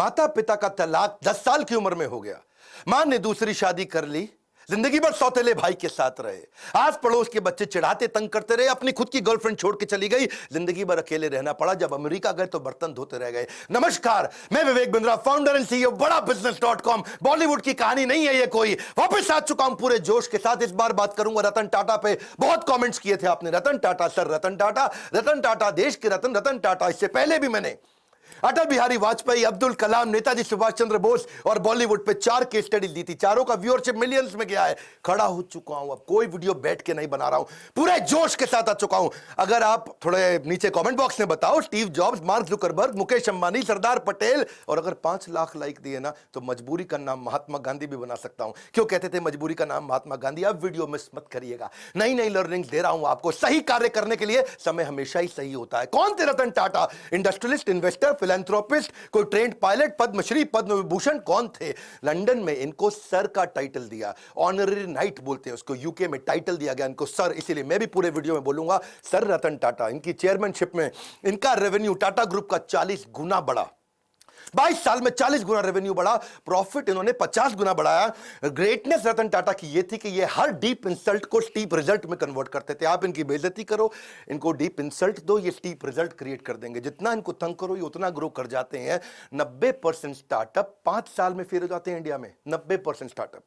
माता पिता का तलाक 10 साल की उम्र में हो गया। मां ने दूसरी शादी कर ली, जिंदगी भर सौतेले भाई के साथ रहे। आस पड़ोस के बच्चे चिढ़ाते तंग करते रहे, अपनी खुद की गर्लफ्रेंड छोड़ के चली गई, जिंदगी भर अकेले रहना पड़ा। जब अमेरिका गए तो बर्तन धोते रह गए। नमस्कार, मैं Vivek Bindra, founder and CEO बड़ा बिजनेस.com। बॉलीवुड की कहानी नहीं है ये कोई, वापस आ चुका हूं पूरे जोश के साथ। इस बार बात करूंगा रतन टाटा पे। बहुत कमेंट्स किए थे आपने, रतन टाटा सर, रतन टाटा, रतन टाटा देश के रतन, रतन टाटा। इससे पहले भी मैंने अटल बिहारी वाजपेयी, अब्दुल कलाम, नेताजी सुभाष चंद्र बोस और बॉलीवुड पे 4 केस स्टडी दी थी। चारों का व्यूअरशिप मिलियंस में गया है। खड़ा हो चुका हूं, अब कोई वीडियो बैठ के नहीं बना रहा हूं, पूरे जोश के साथ आ चुका हूं। अगर आप थोड़े नीचे कमेंट बॉक्स में बताओ, Steve Jobs, Mark Zuckerberg, Mukesh Ambani, Sardar Patel, और अगर 5 लाख लाइक दिए ना तो मजबूरी का नाम महात्मा गांधी भी बना सकता हूं। क्यों कहते थे मजबूरी का नाम महात्मा गांधी? अब वीडियो मिस मत करिएगा, नई नई लर्निंग दे रहा हूं आपको। सही कार्य करने के लिए समय हमेशा ही सही होता है। कौन थे Ratan Tata? Industrialist, investor, philanthropist, कोई ट्रेंड पायलट, पद्मश्री, पद्म विभूषण? कौन थे? लंदन में इनको सर का टाइटल दिया, ऑनररी नाइट बोलते हैं उसको। यूके में टाइटल दिया गया इनको सर, इसीलिए मैं भी पूरे वीडियो में बोलूंगा सर रतन टाटा। इनकी चेयरमैनशिप में इनका रेवेन्यू टाटा ग्रुप का 40 गुना बढ़ा। 22 साल में 40 गुना रेवेन्यू बढ़ा, प्रॉफिट इन्होंने 50 गुना बढ़ाया। ग्रेटनेस रतन टाटा की ये थी कि ये हर डीप इंसल्ट को स्टीप रिजल्ट में कन्वर्ट करते थे। आप इनकी बेइज्जती करो, इनको डीप इंसल्ट दो, ये स्टीप रिजल्ट क्रिएट कर देंगे। जितना इनको तंग करो ये उतना ग्रो कर जाते हैं। 90% स्टार्टअप 5 साल में फेल हो जाते हैं इंडिया में। 90% स्टार्टअप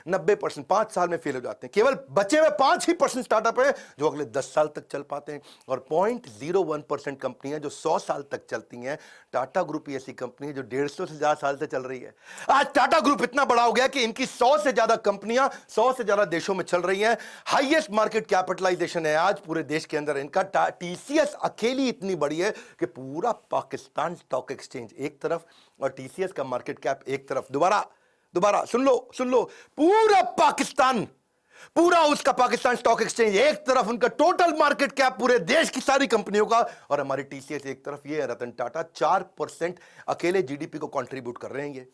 90% 5 साल में फेल हो जाते हैं। केवल बचे हुए 5% स्टार्टअप है जो अगले 10 साल तक चल पाते हैं, और 0.01% कंपनियां जो 100 साल तक चलती हैं। टाटा ग्रुप ऐसी कंपनी है जो 150 से ज्यादा साल से चल रही है। आज टाटा ग्रुप इतना बड़ा हो गया कि इनकी 100 से ज्यादा कंपनियां 100 से ज्यादा देशों में चल रही हैं। हाईएस्ट मार्केट कैपिटलाइजेशन है आज पूरे देश के अंदर इनका। टीसीएस अकेली इतनी बड़ी है कि पूरा पाकिस्तान स्टॉक एक्सचेंज एक तरफ और टीसीएस का मार्केट कैप एक तरफ। दोबारा सुन लो, पूरा पाकिस्तान, पूरा उसका पाकिस्तान स्टॉक एक्सचेंज एक तरफ, उनका टोटल मार्केट कैप पूरे देश की सारी कंपनियों का, और हमारी टीसीएस एक तरफ। ये है रतन टाटा, 4% अकेले जीडीपी को कंट्रीब्यूट कर रहे हैं। ये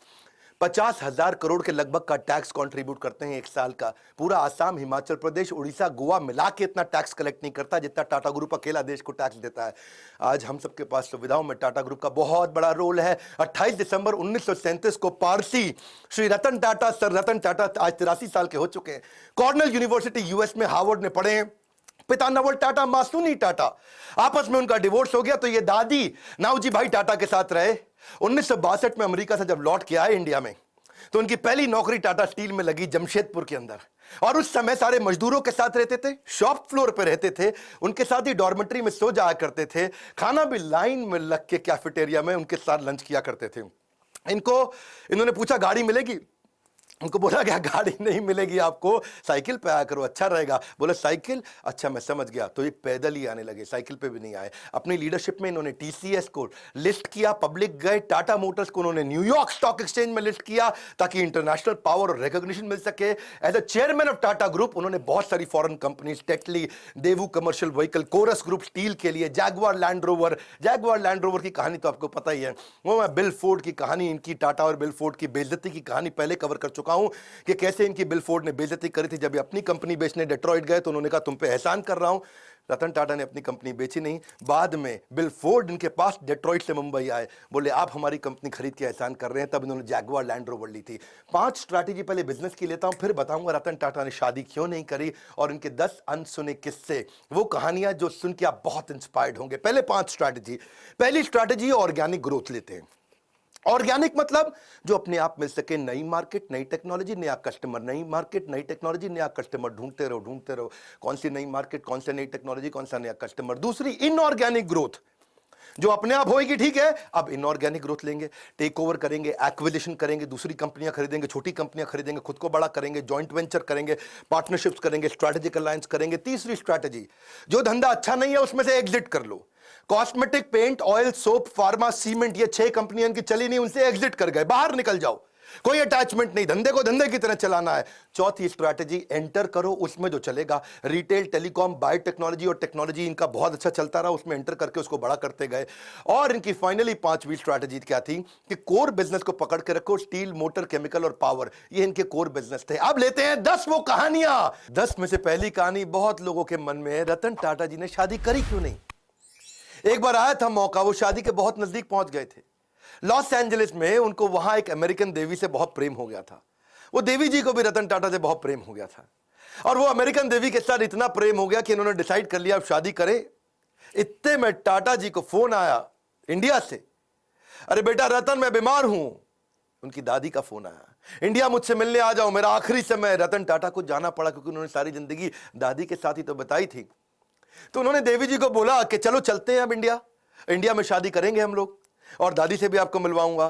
50,000 करोड़ के लगभग का टैक्स कंट्रीब्यूट करते हैं एक साल का। पूरा आसाम, हिमाचल प्रदेश, उड़ीसा, गोवा मिला के इतना टैक्स कलेक्ट नहीं करता जितना टाटा ग्रुप अकेला देश को टैक्स देता है। आज हम सबके पास सुविधाओं में टाटा ग्रुप का बहुत बड़ा रोल है। 28 दिसंबर 1937 को पारसी श्री रतन टाटा, सर रतन टाटा आज 83 साल के हो चुके हैं। कॉर्नेल यूनिवर्सिटी यूएस में हार्वर्ड में पढ़े हैं। पिता नवल टाटा, मां सुनी टाटा। आपस में उनका डिवोर्स हो गया तो ये दादी नावजी भाई टाटा के साथ रहे। 1962 में अमेरिका से जब लौट के आए इंडिया में तो उनकी पहली नौकरी टाटा स्टील में लगी जमशेदपुर के अंदर। और उस समय सारे मजदूरों के साथ रहते थे, शॉप फ्लोर पे रहते थे, उनके साथ ही डॉर्मेट्री में सो जाया करते थे। खाना भी लाइन में लग के कैफेटेरिया में उनके साथ लंच किया करते थे। इन्होंने पूछा गाड़ी मिलेगी? उनको बोला गया गाड़ी नहीं मिलेगी आपको, साइकिल पे आया करो अच्छा रहेगा। बोले साइकिल? अच्छा मैं समझ गया। तो ये पैदल ही आने लगे, साइकिल पे भी नहीं आए। अपनी लीडरशिप में इन्होंने टीसीएस को लिस्ट किया, पब्लिक गए। टाटा मोटर्स को उन्होंने न्यूयॉर्क स्टॉक एक्सचेंज में लिस्ट किया ताकि इंटरनेशनल पावर और रिकॉग्निशन मिल सके। As a chairman of Tata group उन्होंने बहुत सारी foreign companies, Tetley, Daewoo commercial vehicle, Corus group steel के लिए, जैगवार लैंड रोवर की कहानी तो आपको पता ही है। वो मैं बिल फोर्ड की कहानी, इनकी टाटा और बिल फोर्ड की बेइज्जती की कहानी पहले कवर कर चुका हूं कि कैसे इनकी बिल फोर्ड ने बेइज्जती करी थी। जब ये अपनी कंपनी बेचने डेट्रॉइट गए तो उन्होंने कहा तुम पे एहसान कर रहा हूं। रतन टाटा ने अपनी कंपनी बेची नहीं। बाद में बिल फोर्ड इनके पास डेट्रॉइट से मुंबई आए, बोले आप हमारी कंपनी खरीद के एहसान कर रहे हैं। तब इन्होंने जैगवार लैंड रोवर ली थी। 5 स्ट्रैटेजी पहले बिजनेस की लेता हूं, फिर बताऊंगा रतन टाटा ने शादी क्यों नहीं करी और इनके 10 अनसुने किस्से, वो कहानियां जो सुन के आप बहुत इंस्पायर्ड होंगे। पहले 5 स्ट्रैटेजी। पहली स्ट्रैटेजी ऑर्गेनिक ग्रोथ लेते हैं। ऑर्गेनिक मतलब जो अपने आप मिल सके, नई मार्केट, नई टेक्नोलॉजी, नया कस्टमर, नई मार्केट, नई टेक्नोलॉजी, नया कस्टमर, ढूंढते रहो। कौन सी नई मार्केट, कौन सी नई टेक्नोलॉजी, कौन सा नया कस्टमर। दूसरी इनऑर्गेनिक ग्रोथ, जो अपने आप होगी ठीक है, अब इनऑर्गेनिक ग्रोथ लेंगे, टेक ओवर करेंगे, एक्विजिशन करेंगे, दूसरी कंपनियां खरीदेंगे, छोटी कंपनियां खरीदेंगे, खुद को बड़ा करेंगे, जॉइंट वेंचर करेंगे, पार्टनरशिप्स करेंगे, स्ट्रैटेजिक अलायंस करेंगे। तीसरी स्ट्रैटेजी, जो धंधा अच्छा नहीं है उसमें से एग्जिट कर लो। Cosmetic, paint, oil, soap, pharma, cement, ये 6 कंपनियां इनकी चली नहीं, उनसे एग्जिट कर गए, बाहर निकल जाओ, कोई अटैचमेंट नहीं, धंधे को धंधे की तरह चलाना है। चौथी स्ट्रैटेजी, एंटर करो उसमें जो चलेगा। रिटेल, टेलीकॉम, बायोटेक्नोलॉजी और टेक्नोलॉजी इनका बहुत अच्छा चलता रहा, उसमें एंटर करके उसको बड़ा करते गए। और इनकी फाइनली 5वीं स्ट्रैटेजी क्या थी कि कोर बिजनेस को पकड़ के रखो। स्टील, मोटर, केमिकल और पावर, ये इनके कोर बिजनेस थे। अब लेते हैं 10 वो कहानियां। 10 में से पहली कहानी बहुत लोगों के मन में है, रतन टाटा जी ने शादी करी क्यों नहीं। एक बार आया था मौका, वो शादी के बहुत नजदीक पहुंच गए थे। लॉस एंजलिस में उनको वहां एक अमेरिकन देवी से बहुत प्रेम हो गया था। वो देवी जी को भी रतन टाटा से बहुत प्रेम हो गया था और वो अमेरिकन देवी के साथ इतना प्रेम हो गया कि इन्होंने डिसाइड कर लिया अब शादी करें। इतने में टाटा जी को फोन आया इंडिया से, अरे बेटा रतन मैं बीमार हूं। उनकी दादी का फोन आया, इंडिया मुझसे मिलने आ जाओ, मेरा आखिरी समय। रतन टाटा को जाना पड़ा क्योंकि उन्होंने सारी जिंदगी दादी के साथ ही तो बताई थी। तो उन्होंने देवी जी को बोला कि चलो चलते हैं अब इंडिया में शादी करेंगे हम लोग और दादी से भी आपको मिलवाऊंगा।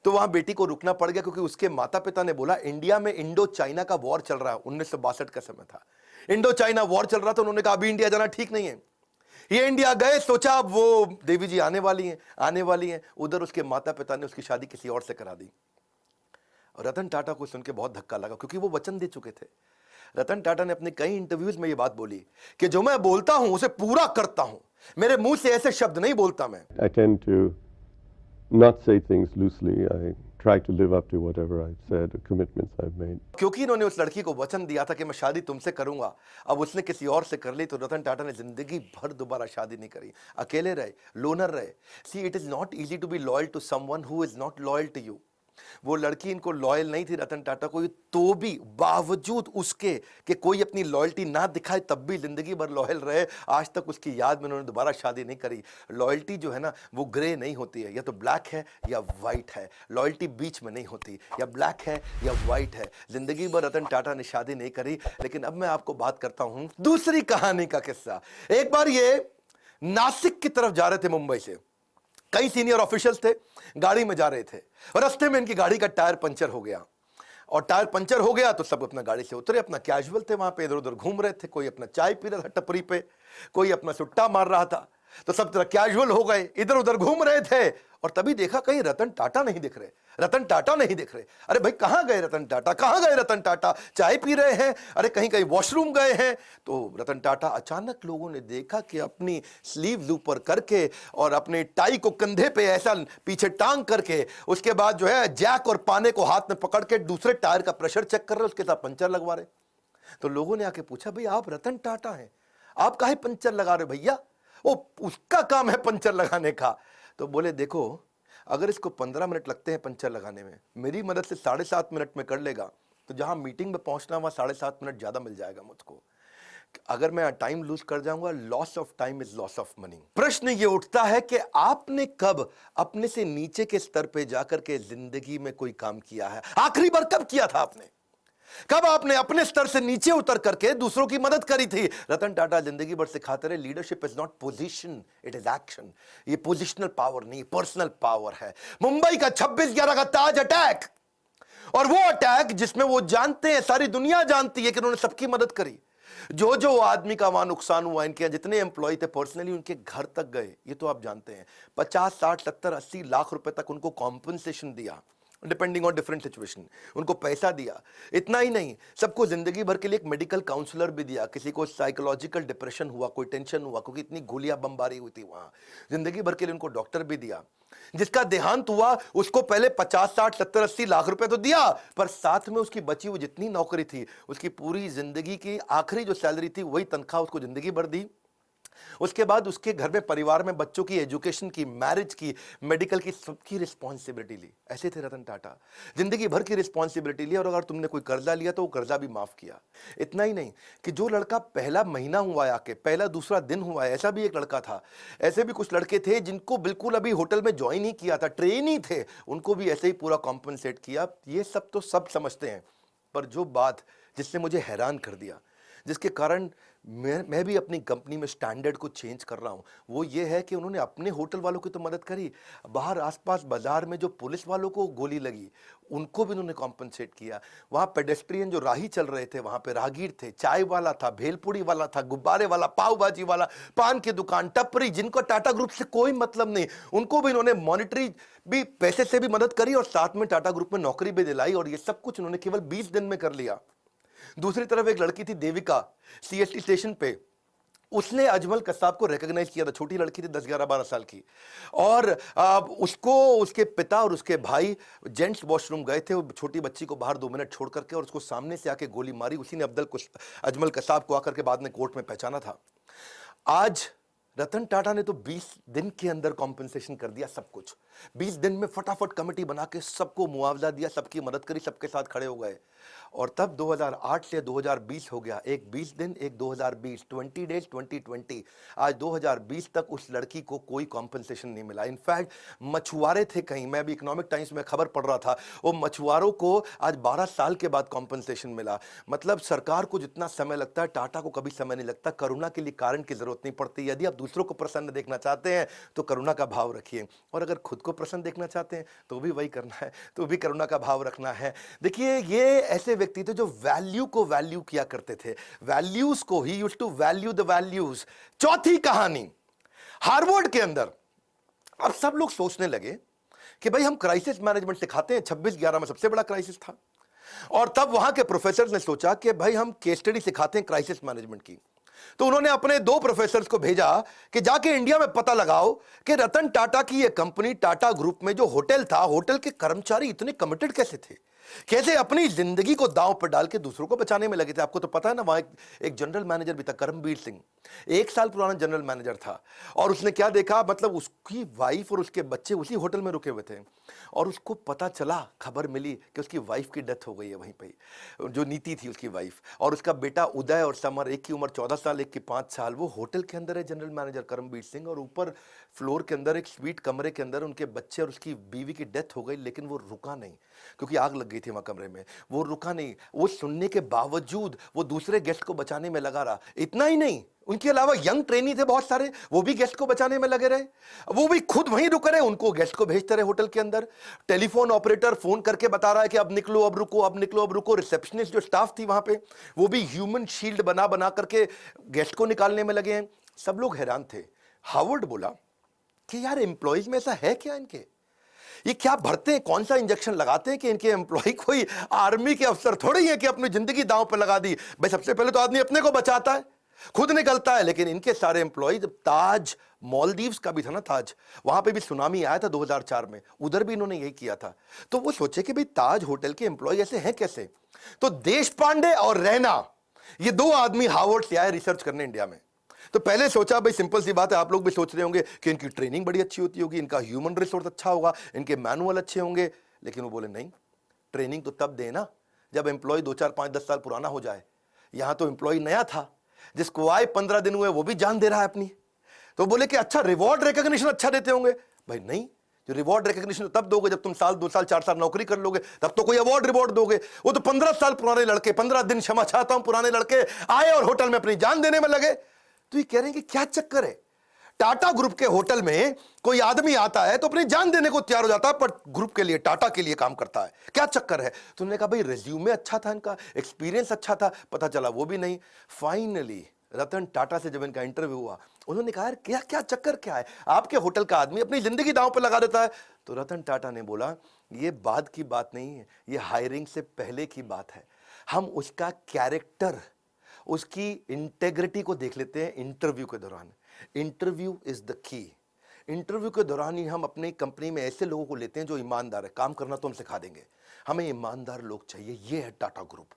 तो वहां बेटी को रुकना पड़ गया क्योंकि उसके माता पिता ने बोला इंडिया में इंडो चाइना का वॉर चल रहा है, 1962 का समय था, इंडो चाइना वॉर चल रहा था। उन्होंने कहा अभी इंडिया जाना ठीक नहीं है। ये इंडिया गए, सोचा अब वो देवी जी आने वाली हैं। उधर उसके माता पिता ने उसकी शादी किसी और से करा दी। और रतन टाटा को सुन के बहुत धक्का लगा क्योंकि वो वचन दे चुके थे। रतन टाटा ने अपने कई इंटरव्यूज में ये बात बोली कि जो मैं बोलता हूं उसे पूरा करता हूं, मेरे मुंह से ऐसे शब्द नहीं बोलता मैं। I tend to not say things loosely. I try to live up to whatever I've said, the commitments I've made. क्योंकि इन्होंने उस लड़की को वचन दिया था कि मैं शादी तुमसे करूंगा, अब उसने किसी और से कर ली तो रतन टाटा ने जिंदगी भर दोबारा शादी नहीं करी, अकेले रहे, लोनर रहे। See it is not easy to be loyal to someone who is not loyal to you. वो लड़की इनको लॉयल नहीं थी रतन टाटा को, तो भी बावजूद उसके कि कोई अपनी लॉयल्टी ना दिखाए तब भी जिंदगी भर लॉयल रहे। आज तक उसकी याद में उन्होंने दोबारा शादी नहीं करी। लॉयल्टी जो है ना वो ग्रे नहीं होती है, या तो ब्लैक है या वाइट है, लॉयल्टी बीच में नहीं होती, या ब्लैक है या वाइट है। जिंदगी भर रतन टाटा ने शादी नहीं करी। लेकिन अब मैं आपको बात करता हूं दूसरी कहानी का किस्सा। एक बार ये नासिक की तरफ जा रहे थे मुंबई से, कई सीनियर ऑफिशियल्स थे, गाड़ी में जा रहे थे और रास्ते में इनकी गाड़ी का टायर पंचर हो गया। और टायर पंचर हो गया तो सब अपना गाड़ी से उतरे, अपना कैजुअल थे, वहां पे इधर उधर घूम रहे थे, कोई अपना चाय पी रहा था टपरी पे, कोई अपना सुट्टा मार रहा था। तो सब तरह कैजुअल हो गए, इधर उधर घूम रहे थे और तभी देखा कहीं रतन टाटा नहीं दिख रहे, रतन टाटा नहीं दिख रहे। अरे भाई कहां गए रतन टाटा, कहां गए रतन टाटा? चाय पी रहे हैं, अरे कहीं कहीं वॉशरूम गए हैं। तो रतन टाटा अचानक लोगों ने देखा कि अपनी स्लीव्स ऊपर करके और अपने टाई को कंधे पे ऐसा पीछे टांग करके, उसके बाद जो है जैक और पाने को हाथ में पकड़ के दूसरे टायर का प्रेशर चेक कर रहे, उसके साथ पंचर लगवा रहे। तो लोगों ने आके पूछा भाई आप रतन टाटा हैं, आप काहे पंचर लगा रहे भैया? वो उसका काम है पंचर लगाने का। तो बोले देखो अगर इसको 15 मिनट लगते हैं पंचर लगाने में, मेरी मदद से 7.5 मिनट में कर लेगा तो जहां मीटिंग में पहुंचना वहां 7.5 मिनट ज्यादा मिल जाएगा मुझको। अगर मैं टाइम लूज कर जाऊंगा, loss of time is loss of money. प्रश्न ये उठता है कि आपने कब अपने से नीचे के स्तर पे जाकर के जिंदगी में कोई काम किया है? आखिरी बार कब किया था आपने? कब आपने अपने स्तर से नीचे उतर करके दूसरों की मदद करी थी? रतन टाटा जिंदगी भर सिखाते रहे leadership is not position, it is action. ये पोजिशनल पावर नहीं, पर्सनल पावर है। मुंबई का 26/11 का ताज अटैक, और वो अटैक जिसमें वो जानते हैं, सारी दुनिया जानती है कि उन्होंने सबकी मदद करी। जो आदमी का वहां नुकसान हुआ, इनके जितने एम्प्लॉय थे पर्सनली उनके घर तक गए, ये तो आप जानते हैं। 50, 60, 70, 80 लाख रुपए तक उनको कॉम्पनसेशन दिया, डिपेंडिंग ऑन डिफरेंट सिचुएशन, उनको पैसा दिया। इतना ही नहीं, सबको जिंदगी भर के लिए एक मेडिकल काउंसलर भी दिया। किसी को साइकोलॉजिकल डिप्रेशन हुआ, कोई टेंशन हुआ क्योंकि इतनी गोलियां बमबारी हुई थी वहां, जिंदगी भर के लिए उनको डॉक्टर भी दिया। जिसका देहांत हुआ उसको पहले 50, 60, 70, 80 लाख रुपए तो दिया, पर साथ में उसकी बची हुई जितनी नौकरी थी, उसकी पूरी जिंदगी की आखिरी जो सैलरी थी वही तनख्वाह उसको जिंदगी भर दी। उसके बाद उसके घर में, परिवार में बच्चों की एजुकेशन की, मैरिज की, मेडिकल की, सबकी रिस्पॉन्सिबिलिटी ली। ऐसे थे रतन टाटा, जिंदगी भर की रिस्पॉन्सिबिलिटी ली। और अगर तुमने कोई कर्जा लिया तो वो कर्जा भी माफ किया। इतना ही नहीं कि जो लड़का पहला महीना हुआ है आके, पहला दूसरा दिन हुआ है, ऐसा भी एक लड़का था। ऐसे भी कुछ लड़के थे जिनको बिल्कुल अभी होटल में ज्वाइन ही किया था, ट्रेनी थे, उनको भी ऐसे ही पूरा कॉम्पनसेट किया। ये सब तो सब समझते हैं, पर जो बात जिसने मुझे हैरान कर दिया, जिसके कारण मैं भी अपनी कंपनी में स्टैंडर्ड को चेंज कर रहा हूं, वो ये है कि उन्होंने अपने होटल वालों की तो मदद करी, बाहर आसपास बाजार में जो पुलिस वालों को गोली लगी उनको भी उन्होंने कॉम्पनसेट किया। वहां पेडेस्ट्रियन जो राही चल रहे थे, वहां पे राहगीर थे, चाय वाला था, भेलपुड़ी वाला था, गुब्बारे वाला, पाव भाजी वाला, पान की दुकान, टपरी, जिनको टाटा ग्रुप से कोई मतलब नहीं, उनको भी इन्होंने मॉनिटरी भी, पैसे से भी मदद करी और साथ में टाटा ग्रुप में नौकरी भी दिलाई। और ये सब कुछ उन्होंने केवल 20 दिन में कर लिया। दूसरी तरफ एक लड़की थी देविका, सीएसटी स्टेशन पे, उसने अजमल कसाब को रिकॉग्नाइज किया था। छोटी लड़की थी, 10, 11, 12 साल की, और उसको उसके पिता और उसके भाई जेंट्स वॉशरूम गए थे, वो छोटी बच्ची को बाहर 2 मिनट छोड़ करके, और उसको सामने से आके गोली मारी। उसी ने अजमल कसाब को आकर के बाद में कोर्ट में पहचाना था। आज रतन टाटा ने तो 20 दिन के अंदर कॉम्पेंसेशन कर दिया सब कुछ। 20 दिन में फटाफट कमेटी बना के सबको मुआवजा दिया, सबकी मदद करी, सबके साथ खड़े हो गए। और तब 2008 से 2020 हो गया, एक 20 दिन एक 2020, 20 डेज 2020। आज 2020 तक उस लड़की को कोई कॉम्पेंसेशन नहीं मिला। इनफैक्ट मछुआरे थे कहीं, मैं भी इकोनॉमिक टाइम्स में खबर पढ़ रहा था, वो मछुआरों को आज 12 साल के बाद कॉम्पेंसेशन मिला। मतलब सरकार को जितना समय लगता है, टाटा को कभी समय नहीं लगता। करुणा के लिए कारण की जरूरत नहीं पड़ती। यदि आप दूसरों को प्रसन्न देखना चाहते हैं तो करुणा का भाव रखिए, और अगर खुद को प्रसन्न देखना चाहते हैं तो भी वही करना है, तो भी करुणा का भाव रखना है। देखिए, ये ऐसे व्यक्ति थे जो वैल्यू को वैल्यू किया करते थे, वैल्यूज को ही used to value the values. चौथी कहानी, हार्वर्ड के अंदर अब सब लोग सोचने लगे कि भाई हम क्राइसिस मैनेजमेंट सिखाते हैं, 26/11 में सबसे बड़ा क्राइसिस था, और तब वहां के प्रोफेसर ने सोचा कि भाई हम केस स्टडी सिखाते हैं क्राइसिस मैनेजमेंट की। तो उन्होंने अपने 2 प्रोफेसर्स को भेजा कि जाके इंडिया में पता लगाओ कि रतन टाटा की ये कंपनी टाटा ग्रुप में जो होटल था, होटल के कर्मचारी इतने कमिटेड कैसे थे, कैसे अपनी जिंदगी को दांव पर डाल के दूसरों को बचाने में लगे थे। आपको तो पता है ना, वहां एक जनरल मैनेजर भी था, करमबीर सिंह, 1 साल पुराना जनरल मैनेजर था। और उसने क्या देखा, मतलब उसकी वाइफ और उसके बच्चे उसी होटल में रुके हुए थे, और उसको पता चला, खबर मिली कि उसकी वाइफ की डेथ हो गई है वहीं पे, जो नीति थी उसकी वाइफ, और उसका बेटा उदय और समर, एक की उम्र 14 साल, एक की 5 साल, वो होटल के अंदर है जनरल मैनेजर करमबीर सिंह, और ऊपर फ्लोर के अंदर एक स्वीट कमरे के अंदर उनके बच्चे और उसकी बीवी की डेथ हो गई। लेकिन वो रुका नहीं, क्योंकि आग लग गई थी वहां कमरे में। वो रुका नहीं, वो सुनने के बावजूद वो दूसरे गेस्ट को बचाने में लगा रहा। इतना ही नहीं, उनके अलावा यंग ट्रेनी थे बहुत सारे, वो भी गेस्ट को बचाने में लगे रहे, वो भी खुद वहीं रुक रहे, उनको गेस्ट को भेजते रहे होटल के अंदर। टेलीफोन ऑपरेटर फोन करके बता रहा है कि अब निकलो, अब रुको, अब निकलो, अब रुको। रिसेप्शनिस्ट जो स्टाफ थी वहां पे, वो भी ह्यूमन शील्ड बना बना करके गेस्ट को निकालने में लगे हैं। सब लोग हैरान थे। हार्वर्ड बोला कि यार एम्प्लॉइज में ऐसा है क्या, इनके ये क्या भरते हैं, कौन सा इंजेक्शन लगाते हैं कि इनके एम्प्लॉय कोई आर्मी के अफसर थोड़ी है कि अपनी जिंदगी दांव पर लगा दी। भाई सबसे पहले तो आदमी अपने को बचाता है, खुद निकलता है। लेकिन इनके सारे एम्प्लॉय, ताज मालदीव्स का भी था ना ताज, वहां पे भी सुनामी आया था 2004 में, उधर भी इन्होंने यही किया था। तो वो सोचे कि भाई ताज होटल के एम्प्लॉय ऐसे हैं कैसे। तो देश पांडे और रैना, ये 2 आदमी हार्वर्ड से आए रिसर्च करने इंडिया में। तो पहले सोचा भाई सिंपल सी बात है, आप लोग भी सोच रहे होंगे कि इनकी ट्रेनिंग बड़ी अच्छी होती होगी, इनका ह्यूमन रिसोर्स अच्छा होगा, इनके मैनुअल अच्छे होंगे। लेकिन वो बोले नहीं, ट्रेनिंग तो तब देना जब एम्प्लॉय 2, 4, 5, 10 साल पुराना हो जाए। यहां तो एम्प्लॉय नया था, जिसको आए 15 दिन हुए वो भी जान दे रहा है अपनी। तो बोले कि अच्छा रिवॉर्ड रिकॉग्निशन अच्छा देते होंगे। भाई नहीं, जो रिवॉर्ड रिकॉग्निशन तब दोगे जब तुम साल 2 साल 4 साल नौकरी कर लोगे, तब तो कोई अवार्ड रिवॉर्ड दोगे। वो तो 15 साल पुराने लड़के, 15 दिन क्षमा चाहता हूं, पुराने लड़के आए और होटल में अपनी जान देने में लगे। तो ये कह रहे हैं कि क्या चक्कर है, टाटा ग्रुप के होटल में कोई आदमी आता है तो अपनी जान देने को तैयार हो जाता है, पर ग्रुप के लिए, टाटा के लिए काम करता है, क्या चक्कर है। तो उन्होंने कहा भाई रिज्यूमे अच्छा था इनका, एक्सपीरियंस अच्छा था, पता चला वो भी नहीं। फाइनली रतन टाटा से जब इनका इंटरव्यू हुआ, उन्होंने कहा यार क्या क्या चक्कर क्या है, आपके होटल का आदमी अपनी जिंदगी दांव पर लगा देता है। तो रतन टाटा ने बोला ये बाद की बात नहीं है, ये हायरिंग से पहले की बात है। हम उसका कैरेक्टर, उसकी इंटेग्रिटी को देख लेते हैं इंटरव्यू के दौरान। Interview is the key. Interview के दौरान ही हम अपनी कंपनी में ऐसे लोगों को लेते हैं जो ईमानदार है, काम करना तो हम सिखा देंगे, हमें ईमानदार लोग चाहिए। ये है टाटा ग्रुप,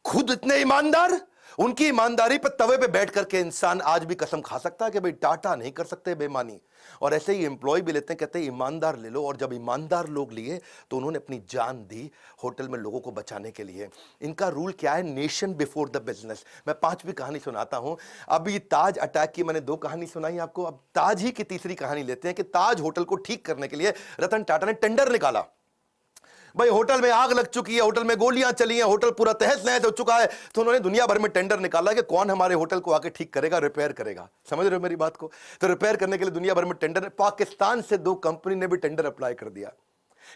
खुद इतने ईमानदार, उनकी ईमानदारी पर तवे पे बैठ करके इंसान आज भी कसम खा सकता है कि भाई टाटा नहीं कर सकते बेईमानी। और ऐसे ही एम्प्लॉय भी लेते हैं, कहते हैं ईमानदार ले लो। और जब ईमानदार लोग लिए तो उन्होंने अपनी जान दी होटल में लोगों को बचाने के लिए। इनका रूल क्या है, नेशन बिफोर द बिजनेस। मैं 5वीं कहानी सुनाता हूं। अभी ताज अटैक की मैंने 2 कहानी सुनाई आपको, अब ताज ही की तीसरी कहानी लेते हैं कि ताज होटल को ठीक करने के लिए रतन टाटा ने टेंडर निकाला। भाई होटल में आग लग चुकी है, होटल में गोलियां चली हैं, होटल पूरा तहस नहस हो चुका है। तो उन्होंने दुनिया भर में टेंडर निकाला कि कौन हमारे होटल को आके ठीक करेगा, रिपेयर करेगा। समझ रहे हो मेरी बात को। तो रिपेयर करने के लिए दुनिया भर में टेंडर, पाकिस्तान से 2 कंपनी ने भी टेंडर अप्लाई कर दिया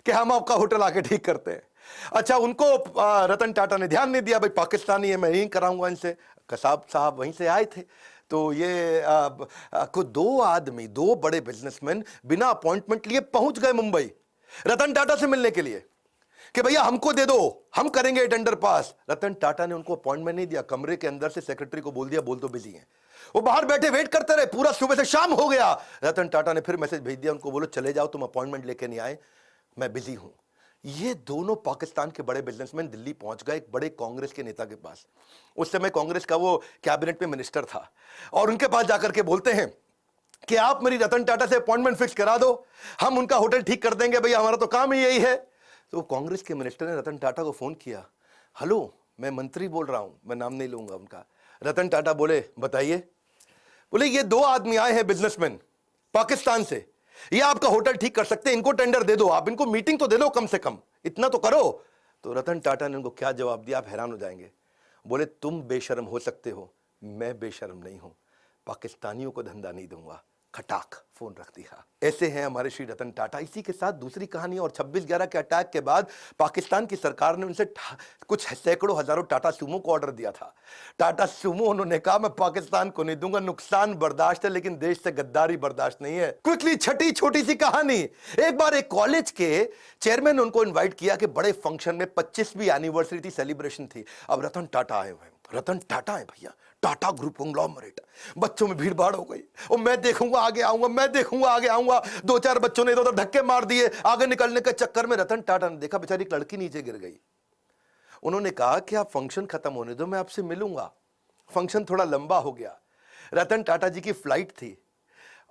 कि हम आपका होटल आके ठीक करते हैं। अच्छा, उनको रतन टाटा ने ध्यान नहीं दिया, भाई पाकिस्तानी है, मैं यही कराऊंगा इनसे। कसाब साहब वहीं से आए थे। तो ये को 2 आदमी, 2 बड़े बिजनेसमैन बिना अपॉइंटमेंट लिए पहुंच गए मुंबई रतन टाटा से मिलने के लिए कि भैया हमको दे दो, हम करेंगे टेंडर पास। रतन टाटा ने उनको अपॉइंटमेंट नहीं दिया, कमरे के अंदर से सेक्रेटरी को बोल दिया बोल तो बिजी हैं। वो बाहर बैठे वेट करते रहे, पूरा सुबह से शाम हो गया। रतन टाटा ने फिर मैसेज भेज दिया उनको, बोलो चले जाओ, तुम अपॉइंटमेंट लेके नहीं आए, मैं बिजी हूं। ये दोनों पाकिस्तान के बड़े बिजनेसमैन दिल्ली पहुंच गए एक बड़े कांग्रेस के नेता के पास। उस समय कांग्रेस का वो कैबिनेट में मिनिस्टर था, और उनके पास जाकर के बोलते हैं कि आप मेरी रतन टाटा से अपॉइंटमेंट फिक्स करा दो, हम उनका होटल ठीक कर देंगे, भैया हमारा तो काम ही यही है। तो कांग्रेस के मिनिस्टर ने रतन टाटा को फोन किया, हेलो मैं मंत्री बोल रहा हूं, मैं नाम नहीं लूंगा उनका। रतन टाटा बोले बताइए। बोले ये 2 आदमी आए हैं बिजनेसमैन पाकिस्तान से, ये आपका होटल ठीक कर सकते हैं, इनको टेंडर दे दो, आप इनको मीटिंग तो दे दो, कम से कम इतना तो करो। तो रतन टाटा ने उनको क्या जवाब दिया, आप हैरान हो जाएंगे। बोले तुम बेशर्म हो सकते हो, मैं बेशर्म नहीं हूं, पाकिस्तानियों को धंधा नहीं दूंगा। खटाक फोन रख दिया। ऐसे हैं हमारे श्री रतन टाटा। इसी के साथ दूसरी कहानी, और 26/11 के अटैक के बाद पाकिस्तान की सरकार ने उनसे कुछ सैकड़ों हजारों टाटा सूमो को ऑर्डर दिया था। टाटा सूमो उन्होंने कहा मैं पाकिस्तान को नहीं दूंगा, नुकसान बर्दाश्त है लेकिन देश से गद्दारी बर्दाश्त नहीं है। क्विकली छठी छोटी सी कहानी, एक बार एक कॉलेज के चेयरमैन उनको इन्वाइट किया कि बड़े फंक्शन में 25वीं एनिवर्सरी थी, सेलिब्रेशन थी। अब रतन टाटा आए हुए, रतन टाटा है भैया, टाटा ग्रुप कंग्लोमरेट। बच्चों में भीड़ भाड़ हो गई, और मैं देखूंगा आगे आऊंगा, मैं देखूंगा आगे आऊंगा। 2-4 बच्चों ने इधर उधर धक्के मार दिए, आगे निकलने के चक्कर में रतन टाटा ने देखा बेचारी एक लड़की नीचे गिर गई। उन्होंने कहा कि आप फंक्शन खत्म होने दो, मैं आपसे मिलूंगा। फंक्शन थोड़ा लंबा हो गया, रतन टाटा जी की फ्लाइट थी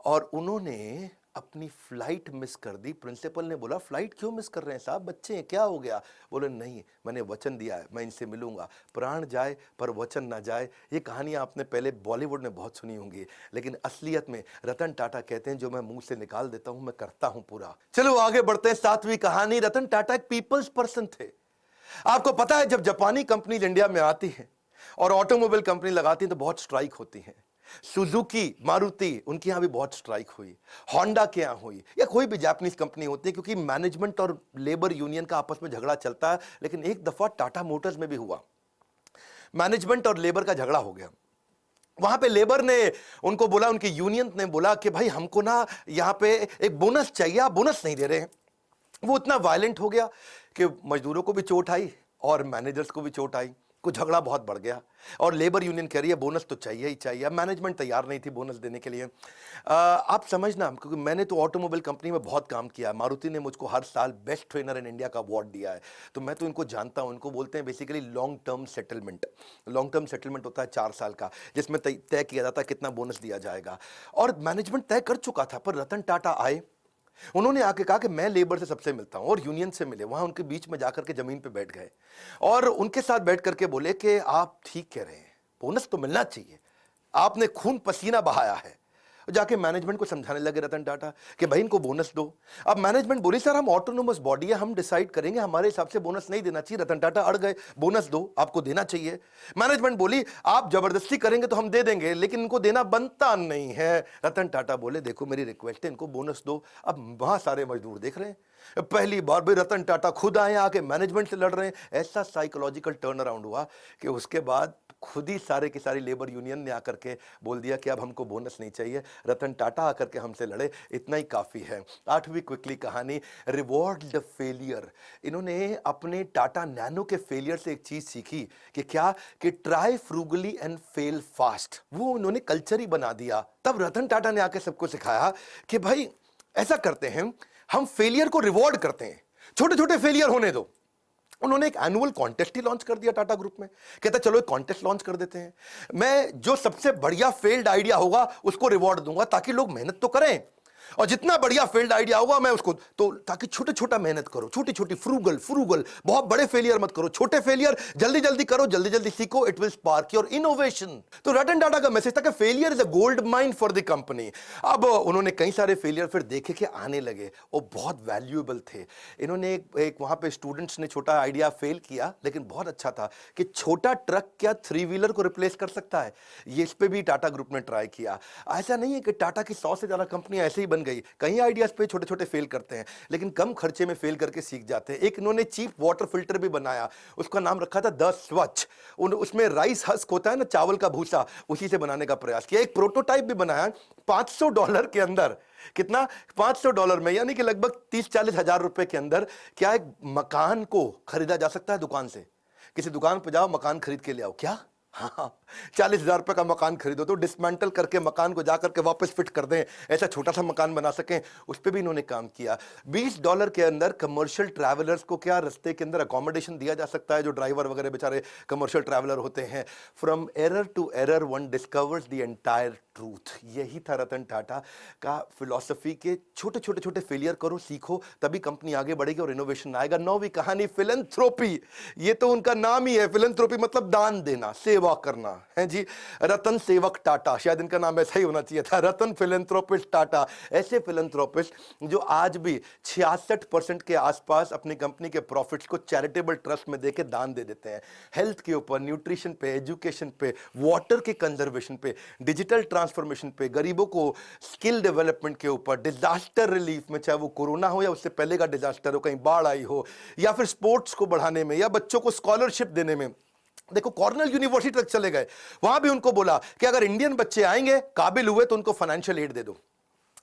और उन्होंने अपनी फ्लाइट मिस कर दी। प्रिंसिपल ने बोला फ्लाइट क्यों मिस कर रहे हैं साहब, बच्चे हैं, क्या हो गया? बोले नहीं, मैंने वचन दिया है, मैं इनसे मिलूंगा, प्राण जाए पर वचन ना जाए। ये कहानियां आपने पहले बॉलीवुड में बहुत सुनी होंगी, लेकिन असलियत में रतन टाटा कहते हैं जो मैं मुंह से निकाल देता हूं मैं करता हूं पूरा। चलो आगे बढ़ते हैं। 7वीं कहानी, रतन टाटा एक पीपल्स पर्सन थे। आपको पता है जब जापानी कंपनीज इंडिया में आती हैं और ऑटोमोबाइल कंपनी लगाती हैं तो बहुत स्ट्राइक होती हैं। सुजुकी, मारुति, उनके यहां भी बहुत स्ट्राइक हुई, होंडा के यहां हुई, या कोई भी जापानीज कंपनी होती है, क्योंकि मैनेजमेंट और लेबर यूनियन का आपस में झगड़ा चलता है। लेकिन एक दफा टाटा मोटर्स में भी हुआ, मैनेजमेंट और लेबर का झगड़ा हो गया। वहां पे लेबर ने उनको बोला, उनकी यूनियन ने बोला कि भाई हमको ना यहां पे एक बोनस चाहिए, आप बोनस नहीं दे रहे हैं। वो इतना वायलेंट हो गया कि मजदूरों को भी चोट आई और मैनेजर्स को भी चोट आई, कुछ झगड़ा बहुत बढ़ गया। और लेबर यूनियन कह रही है बोनस तो चाहिए ही चाहिए। मैनेजमेंट तैयार नहीं थी बोनस देने के लिए। आप समझना, क्योंकि मैंने तो ऑटोमोबाइल कंपनी में बहुत काम किया है, मारुति ने मुझको हर साल बेस्ट ट्रेनर इन इंडिया का अवार्ड दिया है, तो मैं तो इनको जानता हूं। इनको बोलते हैं basically long term settlement. Long term settlement होता है 4 साल का, जिसमें तय किया जाता है कितना बोनस दिया जाएगा। और मैनेजमेंट तय कर चुका था, पर रतन टाटा आए, उन्होंने आके कहा कि मैं लेबर से सबसे मिलता हूं, और यूनियन से मिले। वहां उनके बीच में जाकर के जमीन पे बैठ गए और उनके साथ बैठ करके बोले कि आप ठीक कह रहे हैं, बोनस तो मिलना चाहिए, आपने खून पसीना बहाया है। जाके मैनेजमेंट को समझाने लगे रतन टाटा कि भाई इनको बोनस दो। अब मैनेजमेंट बोली सर हम ऑटोनोमस बॉडी है, हम डिसाइड करेंगे, हमारे हिसाब से बोनस नहीं देना चाहिए। रतन टाटा अड़ गए, बोनस दो, आपको देना चाहिए। मैनेजमेंट बोली आप जबरदस्ती करेंगे तो हम दे देंगे, लेकिन इनको देना बनता नहीं है। रतन टाटा बोले देखो मेरी रिक्वेस्ट है, इनको बोनस दो। अब वहां सारे मजदूर देख रहे हैं, पहली बार भी रतन टाटा खुद आए, आके मैनेजमेंट से लड़ रहे हैं। ऐसा साइकोलॉजिकल टर्न अराउंड हुआ कि उसके बाद खुद ही सारे की सारी लेबर यूनियन ने आकर के बोल दिया कि अब हमको बोनस नहीं चाहिए, रतन टाटा आकर के हमसे लड़े, इतना ही काफी है। 8वीं क्विकली कहानी, रिवॉर्ड द फेलियर। इन्होंने अपने टाटा नैनो के फेलियर से एक चीज सीखी कि क्या, कि try frugally and fail fast. वो उन्होंने कल्चर ही बना दिया। तब रतन टाटा ने आके सबको सिखाया कि भाई ऐसा करते हैं, हम फेलियर को रिवॉर्ड करते हैं, छोटे छोटे फेलियर होने दो। उन्होंने एक एनुअल कॉन्टेस्ट ही लॉन्च कर दिया टाटा ग्रुप में। कहता चलो एक कॉन्टेस्ट लॉन्च कर देते हैं, मैं जो सबसे बढ़िया फेल्ड आइडिया होगा उसको रिवॉर्ड दूंगा, ताकि लोग मेहनत तो करें, और जितना बढ़िया फेल्ड आइडिया होगा मैं उसको, तो ताकि छोटे छोटा मेहनत करो, छोटी छोटी फ्रूगल, बहुत बड़े फेलियर मत करो, छोटे फेलियर जल्दी जल्दी करो, जल्दी जल्दी सीखो, it will spark your innovation. तो रतन टाटा का मैसेज था कि failure is a gold mine for the company. अब उन्होंने कई सारे फेलियर फिर देखे कि आने लगे, वो बहुत वैल्यूएबल थे। इन्होंने एक वहां पे स्टूडेंट्स ने छोटा आइडिया फेल किया, लेकिन बहुत अच्छा था कि छोटा ट्रक क्या 3 व्हीलर को रिप्लेस कर सकता है, ये इस पे भी टाटा ग्रुप ने ट्राई किया। ऐसा नहीं है कि टाटा की 100 से ज्यादा कंपनियां ऐसे ही बन गई, कई आइडियाज पे छोटे छोटे फेल करते हैं, लेकिन कम खर्चे में फेल करके सीख जाते हैं। एक इन्होंने चीप वाटर फिल्टर भी बनाया, उसका नाम रखा था द स्वच्छ। उसमें राइस हस्क होता है ना, चावल का भूसा, उसी से बनाने का प्रयास किया। एक प्रोटोटाइप भी बनाया $500 के अंदर। कितना? $500 में, यानी कि लगभग 30-40 हजार रुपए के अंदर क्या एक मकान को खरीदा जा सकता है दुकान से। किसी दुकान पर जाओ, मकान खरीद के ले आओ, क्या? हाँ, 40,000 रुपए का मकान खरीदो तो डिसमेंटल करके मकान को जाकर के वापस फिट कर दें, ऐसा छोटा सा मकान बना सकें, उस पर भी इन्होंने काम किया। $20 के अंदर कमर्शियल ट्रैवलर्स को क्या रास्ते के अंदर अकोमोडेशन दिया जा सकता है, जो ड्राइवर वगैरह बेचारे कमर्शियल ट्रैवलर होते हैं। From error to error one discovers the entire truth. यही था रतन टाटा का फिलॉसफी के छोटे छोटे छोटे फेलियर करो, सीखो, तभी कंपनी आगे बढ़ेगी और इनोवेशन आएगा। नौवीं कहानी फिलैंथ्रोपी, ये तो उनका नाम ही है। फिलैंथ्रोपी मतलब दान देना, सेवा करना है जी। रतन सेवक टाटा, शायद इनका नाम ऐसा ही होना चाहिए था, रतन फिलैंथ्रोपिस्ट टाटा। ऐसे फिलैंथ्रोपिस्ट जो आज भी 66% के आसपास अपनी कंपनी के प्रॉफिट्स को चैरिटेबल ट्रस्ट में देके दान दे देते हैं। हेल्थ के ऊपर, न्यूट्रिशन पे, एजुकेशन पे, वाटर के कंजर्वेशन पे, डिजिटल ट्रांसफॉर्मेशन पे, गरीबों को स्किल डेवलपमेंट के ऊपर, डिजास्टर रिलीफ में, चाहे वो कोरोना हो या उससे पहले का डिजास्टर हो, कहीं बाढ़ आई हो, या फिर स्पोर्ट्स को बढ़ाने में, या बच्चों को स्कॉलरशिप देने में। देखो कॉर्नेल यूनिवर्सिटी तक चले गए, वहां भी उनको बोला कि अगर इंडियन बच्चे आएंगे, काबिल हुए, तो उनको फाइनेंशियल एड दे दो।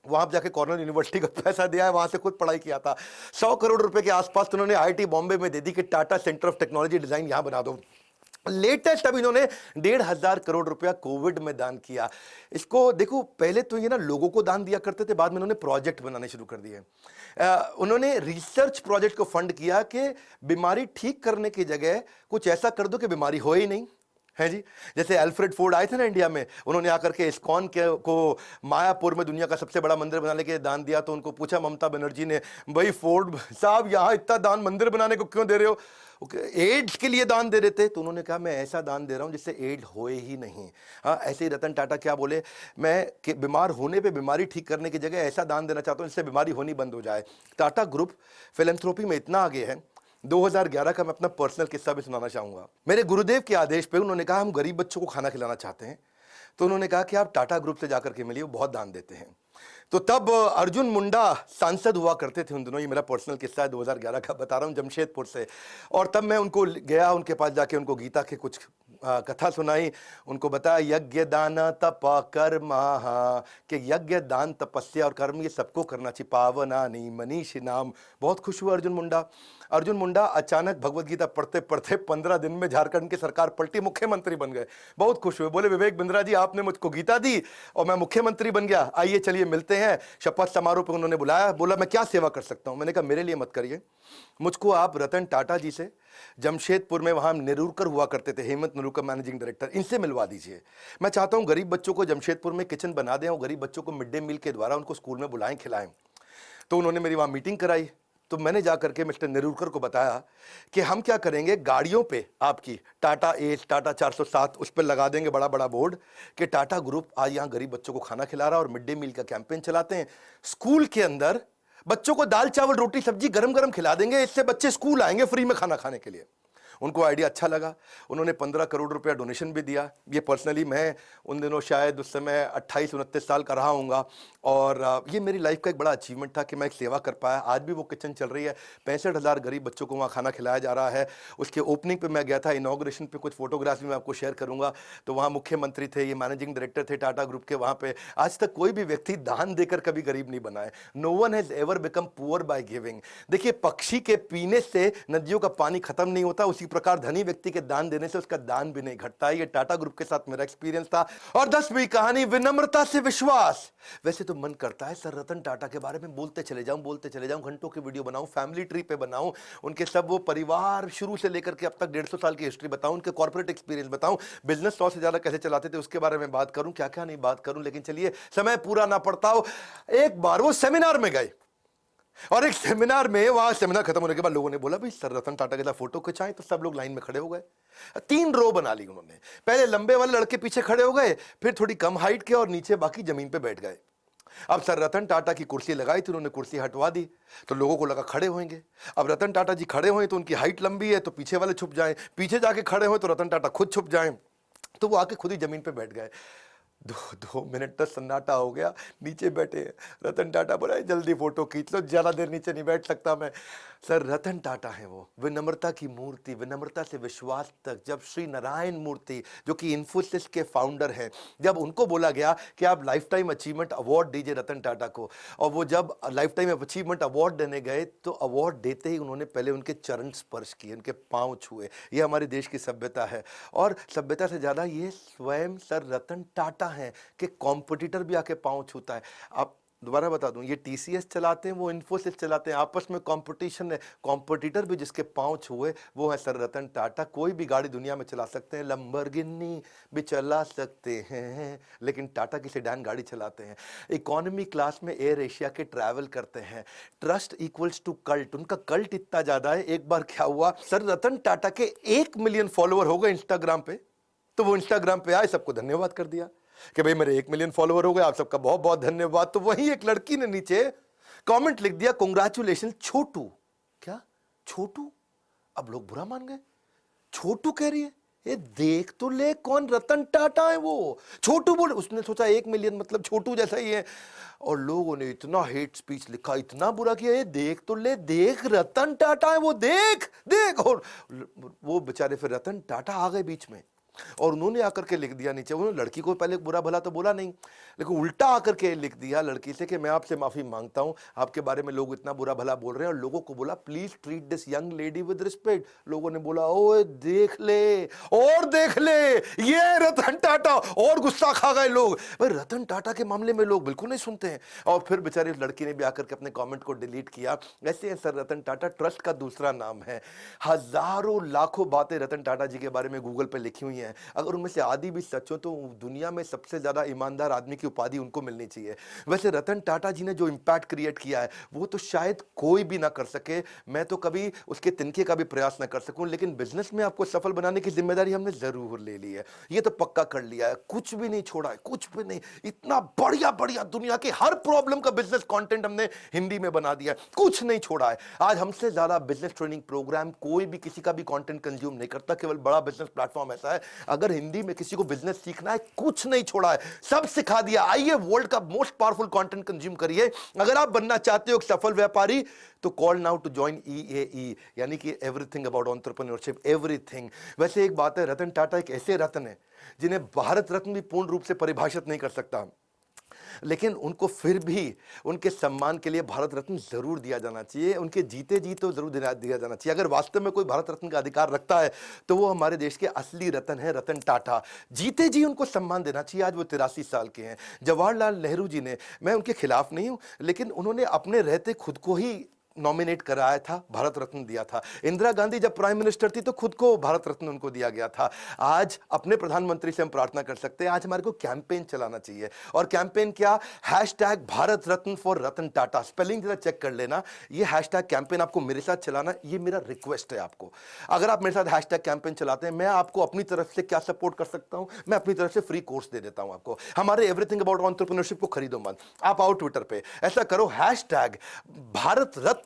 वहां जाके कॉर्नेल यूनिवर्सिटी का पैसा दिया है, वहां से खुद पढ़ाई किया था। 100 करोड़ रुपए के आसपास तो उन्होंने आईआईटी बॉम्बे में दे दी कि Tata centre of technology design यहां बना दो। लेटेस्ट अब इन्होंने 1,500 करोड़ रुपया कोविड में दान किया। इसको देखो, पहले तो ये ना लोगों को दान दिया करते थे, बाद में उन्होंने प्रोजेक्ट बनाने शुरू कर दिए। उन्होंने रिसर्च प्रोजेक्ट को फंड किया कि बीमारी ठीक करने की जगह कुछ ऐसा कर दो कि बीमारी हो ही नहीं, है जी। जैसे अल्फ्रेड फोर्ड आए थे ना इंडिया में, उन्होंने आकर के इस्कॉन के को मायापुर में दुनिया का सबसे बड़ा मंदिर बनाने के दान दिया। तो उनको पूछा ममता बनर्जी ने, भाई फोर्ड साहब यहाँ इतना दान मंदिर बनाने को क्यों दे रहे हो? एड्स के लिए दान दे रहे थे। तो उन्होंने कहा मैं ऐसा दान दे रहा हूं जिससे एड्स होए ही नहीं। हाँ, ऐसे ही रतन टाटा क्या बोले, मैं बीमार होने पे बीमारी ठीक करने की जगह ऐसा दान देना चाहता हूं जिससे बीमारी होनी बंद हो जाए। टाटा ग्रुप फिलैंथ्रोपी में इतना आगे है। 2011 का मैं अपना पर्सनल किस्सा भी सुनाना चाहूंगा। मेरे गुरुदेव के आदेश पे उन्होंने कहा हम गरीब बच्चों को खाना खिलाना चाहते हैं। तो उन्होंने कहा कि आप टाटा ग्रुप से जाकर के मिलिए, वो बहुत दान देते हैं। तो तब अर्जुन मुंडा सांसद हुआ करते थे उन दिनों, ये मेरा पर्सनल किस्सा है 2011 का बता रहा हूँ, जमशेदपुर से। और तब मैं उनको गया, उनके पास जाके उनको गीता के कुछ कथा सुनाई, उनको बताया यज्ञ दान तप कर्म, कि यज्ञ दान तपस्या और कर्म ये सबको करना चाहिए, पावनानि मनीषी नाम। बहुत खुश हुआ अर्जुन मुंडा अचानक भगवत गीता पढ़ते पढ़ते 15 दिन में झारखंड की सरकार पलटी, मुख्यमंत्री बन गए। बहुत खुश हुए, बोले विवेक बिंद्रा जी आपने मुझको गीता दी और मैं मुख्यमंत्री बन गया, आइए चलिए मिलते हैं। शपथ समारोह पे उन्होंने बुलाया, बोला मैं क्या सेवा कर सकता हूं? मैंने कहा मेरे लिए मत करिए, मुझको आप रतन टाटा जी से, जमशेदपुर में वहां नेरुरकर हुआ करते थे, हेमंत नेरुरकर मैनेजिंग डायरेक्टर, इनसे मिलवा दीजिए। मैं चाहता हूं गरीब बच्चों को जमशेदपुर में किचन बना दें और गरीब बच्चों को मिड डे मील के द्वारा उनको स्कूल में बुलाएं, खिलाएं। तो उन्होंने मेरी वहां मीटिंग कराई। तो मैंने जाकर के मिस्टर नेरुरकर को बताया कि हम क्या करेंगे, गाड़ियों पे आपकी टाटा एस, टाटा 407, उस पर लगा देंगे बड़ा बड़ा बोर्ड कि टाटा ग्रुप आज यहाँ गरीब बच्चों को खाना खिला रहा है, और मिड डे मील का कैंपेन चलाते हैं। स्कूल के अंदर बच्चों को दाल चावल रोटी सब्जी गरम गरम खिला देंगे, इससे बच्चे स्कूल आएंगे फ्री में खाना खाने के लिए। उनको आइडिया अच्छा लगा, उन्होंने 15 करोड़ रुपया डोनेशन भी दिया। ये पर्सनली मैं उन दिनों शायद उस समय 28-29 साल का रहा हूँगा, और ये मेरी लाइफ का एक बड़ा अचीवमेंट था कि मैं एक सेवा कर पाया। आज भी वो किचन चल रही है, 65,000 गरीब बच्चों को वहाँ खाना खिलाया जा रहा है। उसके ओपनिंग पे मैं गया था, इनॉग्रेशन पे कुछ फोटोग्राफ्स भी मैं आपको शेयर करूँगा। तो वहाँ मुख्यमंत्री थे, ये मैनेजिंग डायरेक्टर थे टाटा ग्रुप के। वहाँ पे आज तक कोई भी व्यक्ति दान देकर कभी गरीब नहीं बना है। No one has ever become poor by giving. देखिए, पक्षी के पीने से नदियों का पानी खत्म नहीं होता, उसी प्रकार धनी व्यक्ति के दान देने से उसका दान भी नहीं घटता। ये टाटा ग्रुप के साथ मेरा एक्सपीरियंस था। और 10वीं कहानी, विनम्रता से विश्वास। वैसे तो मन करता है सर रतन टाटा के बारे में बोलते चले जाऊं, घंटों की वीडियो बनाऊं, फैमिली ट्री पे बनाऊं, उनके सब वो परिवार शुरू से लेकर के अब तक 150 साल की हिस्ट्री बताऊं, उनके कॉर्पोरेट एक्सपीरियंस बताऊं, बिजनेस 100 से ज्यादा कैसे चलाते थे उसके बारे में बात करूं, क्या क्या नहीं बात करूं। लेकिन चलिए, समय पूरा ना पड़ता हो। एक बार वो सेमिनार में गए, और एक सेमिनार में, वहां सेमिनार खत्म होने के बाद लोगों ने बोला भाई सर रतन टाटा के साथ फोटो खिंचाएं, तो सब लोग लाइन में खड़े हो गए। 3 रो बना ली उन्होंने, पहले लंबे वाले लड़के पीछे खड़े हो गए, फिर थोड़ी कम हाइट के, और नीचे बाकी जमीन पे बैठ गए। अब सर रतन टाटा की कुर्सी लगाई थी, उन्होंने कुर्सी हटवा दी, तो लोगों को लगा खड़े होंगे। अब रतन टाटा जी खड़े हुए तो उनकी हाइट लंबी है, तो पीछे वाले छुप जाएं, पीछे जाके खड़े हुए तो रतन टाटा खुद छुप जाएं, तो वो आके खुद ही जमीन पे बैठ गए। 2 मिनट तक सन्नाटा हो गया, नीचे बैठे। रतन टाटा बोला जल्दी फोटो खींच लो, ज्यादा देर नीचे नहीं बैठ सकता मैं। सर रतन टाटा है वो, विनम्रता की मूर्ति, विनम्रता से विश्वास तक। जब श्री नारायण मूर्ति, जो कि इन्फोसिस के फाउंडर हैं, जब उनको बोला गया कि आप लाइफ टाइम अचीवमेंट अवार्ड दीजिए रतन टाटा को, और वो जब लाइफ टाइम अचीवमेंट अवार्ड देने गए, तो अवार्ड देते ही उन्होंने पहले उनके चरण स्पर्श किए, उनके पांव छुए। ये हमारे देश की सभ्यता है, और सभ्यता से ज्यादा ये स्वयं सर रतन टाटा हैं कि कॉम्पिटिटर भी आके पांव छूता है। आप दोबारा बता दूं, ये टीसीएस चलाते हैं, वो इन्फोसिस चलाते हैं, आपस में कंपटीशन है। कॉम्पिटिटर भी जिसके पांव छुए वो है सर रतन टाटा। कोई भी गाड़ी दुनिया में चला सकते हैं, लंबरगिनी भी चला सकते हैं, लेकिन टाटा की सेडान गाड़ी चलाते हैं। इकोनॉमी क्लास में एयर एशिया के ट्रैवल करते हैं। ट्रस्ट इक्वल्स टू कल्ट, उनका कल्ट इतना ज्यादा है। एक बार क्या हुआ, सर रतन टाटा के 1 मिलियन फॉलोअर हो गए इंस्टाग्राम पे, तो वो इंस्टाग्राम पे आए, सबको धन्यवाद कर दिया कि भाई मेरे 1 मिलियन फॉलोवर हो गए, आप सबका बहुत बहुत धन्यवाद। तो वहीं एक लड़की ने नीचे कमेंट लिख दिया, कांग्रेचुलेशन छोटू। क्या छोटू? अब लोग बुरा मान गए, छोटू कह रही है, ये देख तो ले कौन रतन टाटा है वो। छोटू बोले, उसने सोचा 1 मिलियन मतलब छोटू जैसा ही है, और लोगों ने इतना हेट स्पीच लिखा, इतना बुरा किया, ये देख तो ले, देख रतन टाटा है वो, देख देख। और वो बेचारे फिर रतन टाटा आ गए बीच में, और उन्होंने आकर के लिख दिया नीचे, उन्होंने लड़की को पहले बुरा भला तो बोला नहीं, लेकिन उल्टा आकर के लिख दिया लड़की से कि मैं आपसे माफी मांगता हूं, आपके बारे में लोग इतना बुरा भला बोल रहे हैं, और लोगों को बोला please treat this young lady with respect. लोगों ने बोला ओए देख ले, और देख ले, ये रतन टाटा, और गुस्सा खा गए लोग। भाई रतन टाटा के मामले में लोग बिल्कुल नहीं सुनते हैं। और फिर बेचारी लड़की ने भी आकर के अपने कमेंट को डिलीट किया। ऐसे हैं सर रतन टाटा, ट्रस्ट का दूसरा नाम है। हजारों लाखों बातें रतन टाटा जी के बारे में गूगल पे लिखी हुई हैं, अगर उनमें से आधी भी सच हो तो दुनिया में सबसे ज्यादा ईमानदार आदमी की उपाधि उनको मिलनी चाहिए। वैसे रतन टाटा जी ने जो इंपैक्ट क्रिएट किया है वो तो शायद कोई भी ना कर सके, मैं तो कभी उसके तिनके का भी प्रयास ना कर सकूं, लेकिन बिजनेस में आपको सफल बनाने की जिम्मेदारी हमने जरूर ले ली है, ये तो पक्का कर लिया है, कुछ भी नहीं छोड़ा है, कुछ भी नहीं। इतना बढ़िया बढ़िया दुनिया के हर प्रॉब्लम का बिजनेस कंटेंट हमने हिंदी में बना दिया है, कुछ नहीं छोड़ा है। आज हमसे ज्यादा बिजनेस ट्रेनिंग प्रोग्राम कोई भी किसी का भी कंटेंट कंज्यूम नहीं करता, केवल बड़ा बिजनेस प्लेटफॉर्म ऐसा है। अगर हिंदी में किसी को बिजनेस सीखना है, कुछ नहीं छोड़ा है, सब सिखा दिया। आइए वर्ल्ड का मोस्ट पावरफुल कंटेंट कंज्यूम करिए। अगर आप बनना चाहते हो एक सफल व्यापारी, तो call now to join EAE, यानी कि एवरीथिंग अबाउट एंटरप्रेन्योरशिप, एवरीथिंग। वैसे एक बात है, रतन टाटा एक ऐसे रत्न है जिन्हें भारत रत्न भी पूर्ण रूप से परिभाषित नहीं कर सकता, लेकिन उनको फिर भी उनके सम्मान के लिए भारत रत्न जरूर दिया जाना चाहिए, उनके जीते जी तो जरूर दिया जाना चाहिए। अगर वास्तव में कोई भारत रत्न का अधिकार रखता है तो वो हमारे देश के असली रत्न है रतन टाटा, जीते जी उनको सम्मान देना चाहिए। आज वो 83 साल के हैं। जवाहरलाल नेहरू जी ने, मैं उनके खिलाफ नहीं हूं, लेकिन उन्होंने अपने रहते खुद को ही नॉमिनेट कराया था, भारत रत्न दिया था। इंदिरा गांधी जब प्राइम मिनिस्टर थी तो खुद को भारत रत्न उनको दिया गया था। आज अपने प्रधानमंत्री से हम प्रार्थना कर सकते हैं, आज हमारे को कैंपेन चलाना चाहिए। और कैंपेन क्या? Hashtag Bharat Ratna for Ratan Tata. Spelling जरा चेक कर लेना, ये हैशटैग कैंपेन आपको मेरे साथ चलाना, ये मेरा रिक्वेस्ट है आपको। अगर आप मेरे साथ हैशटैग कैंपेन चलाते हैं, मैं आपको अपनी तरफ से क्या सपोर्ट कर सकता हूं, मैं अपनी तरफ से फ्री कोर्स दे देता हूं आपको। हमारे एवरीथिंग अबाउट एंटरप्रेन्योरशिप को खरीदो मत, आप आओ ट्विटर पे, ऐसा करो हैशटैग भारत रत्न,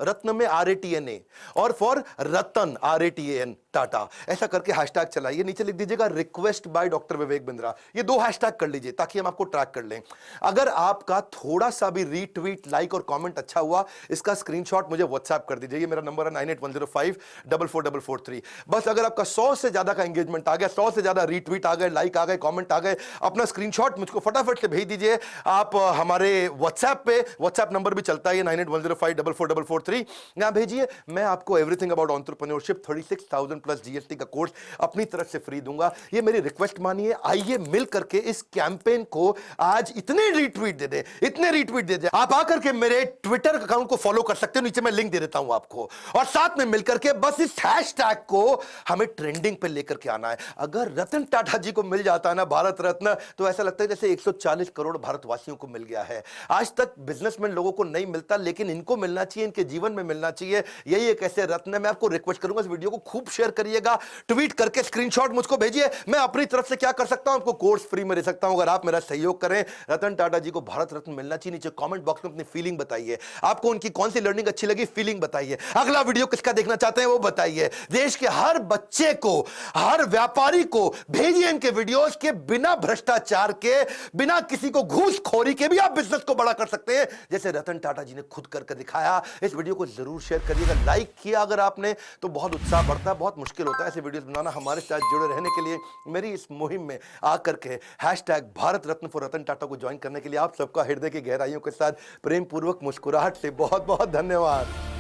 रत्न में RATNA, और फॉर रतन RATAN टाटा, ऐसा करके हैशटैग चलाइए। नीचे लिख दीजिएगा request by doctor Vivek Bindra, ये 2 हैशटैग कर लीजिए ताकि हम आपको ट्रैक कर लें। अगर आपका थोड़ा सा भी रीट्वीट, लाइक और कमेंट अच्छा हुआ, इसका स्क्रीनशॉट मुझे व्हाट्सएप कर दीजिए, ये मेरा नंबर है 9810544443। बस अगर आपका 100 से ज्यादा का एंगेजमेंट आ गया, 100 से ज्यादा रीट्वीट आ गए, लाइक आ गए, कमेंट आ गए, अपना स्क्रीनशॉट मुझको फटाफट से भेज दीजिए। आप हमारे व्हाट्सएप पे, व्हाट्सएप नंबर भी चलता है 9810544443, यहां भेजिए। मैं आपको everything about entrepreneurship 36,000 plus GST का कोर्स अपनी तरफ से फ्री दूंगा, ये मेरी रिक्वेस्ट मानिए। आइए मिल करके इस कैंपेन को आज इतने रीट्वीट दे दे, इतने रीट्वीट दे दे। आप आकर के मेरे ट्विटर अकाउंट को फॉलो कर सकते हो, नीचे मैं लिंक दे देता हूं आपको, और साथ में मिलकर के बस इस हैशटैग को हमें ट्रेंडिंग पे लेकर के आना है। अगर रतन टाटा जी को मिल जाता है ना भारत रत्न, तो ऐसा लगता है जैसे 140 करोड़ भारतवासियों को मिल गया है। आज तक बिजनेसमैन लोगों को नहीं मिलता, लेकिन इनको मिलना चाहिए, इनके जीवन में मिलना चाहिए। यही एक ऐसे रत्न है। मैं आपको रिक्वेस्ट करूंगा इस वीडियो को खूब शेयर करिएगा, ट्वीट करके स्क्रीनशॉट मुझको भेजिए। मैं अपनी तरफ से क्या कर सकता हूं, आपको कोर्स फ्री में दे सकता हूं अगर आप मेरा सहयोग करें। रतन टाटा जी को भारत रत्न मिलना चाहिए। नीचे कमेंट बॉक्स में अपनी फीलिंग बताइए, आपको उनकी कौन सी लर्निंग अच्छी लगी, फीलिंग बताइए। अगला वीडियो किसका देखना चाहते हैं वो बताइए। देश के हर बच्चे को, हर व्यापारी को भेजिए इनके वीडियोस के, बिना भ्रष्टाचार के, बिना किसी को घूसखोरी के भी आप बिजनेस को बड़ा कर सकते हैं, जैसे रतन टाटा जी ने खुद करके दिखाया। इस वीडियो को जरूर शेयर करिएगा, लाइक किया अगर आपने तो बहुत उत्साह बढ़ता है। बहुत मुश्किल होता है ऐसे वीडियोस बनाना। हमारे साथ जुड़े रहने के लिए, मेरी इस मुहिम में आकर के हैशटैग भारत रत्न फॉर रतन टाटा को ज्वाइन करने के लिए आप सबका हृदय की गहराइयों के साथ प्रेम पूर्वक मुस्कुराहट से बहुत बहुत धन्यवाद।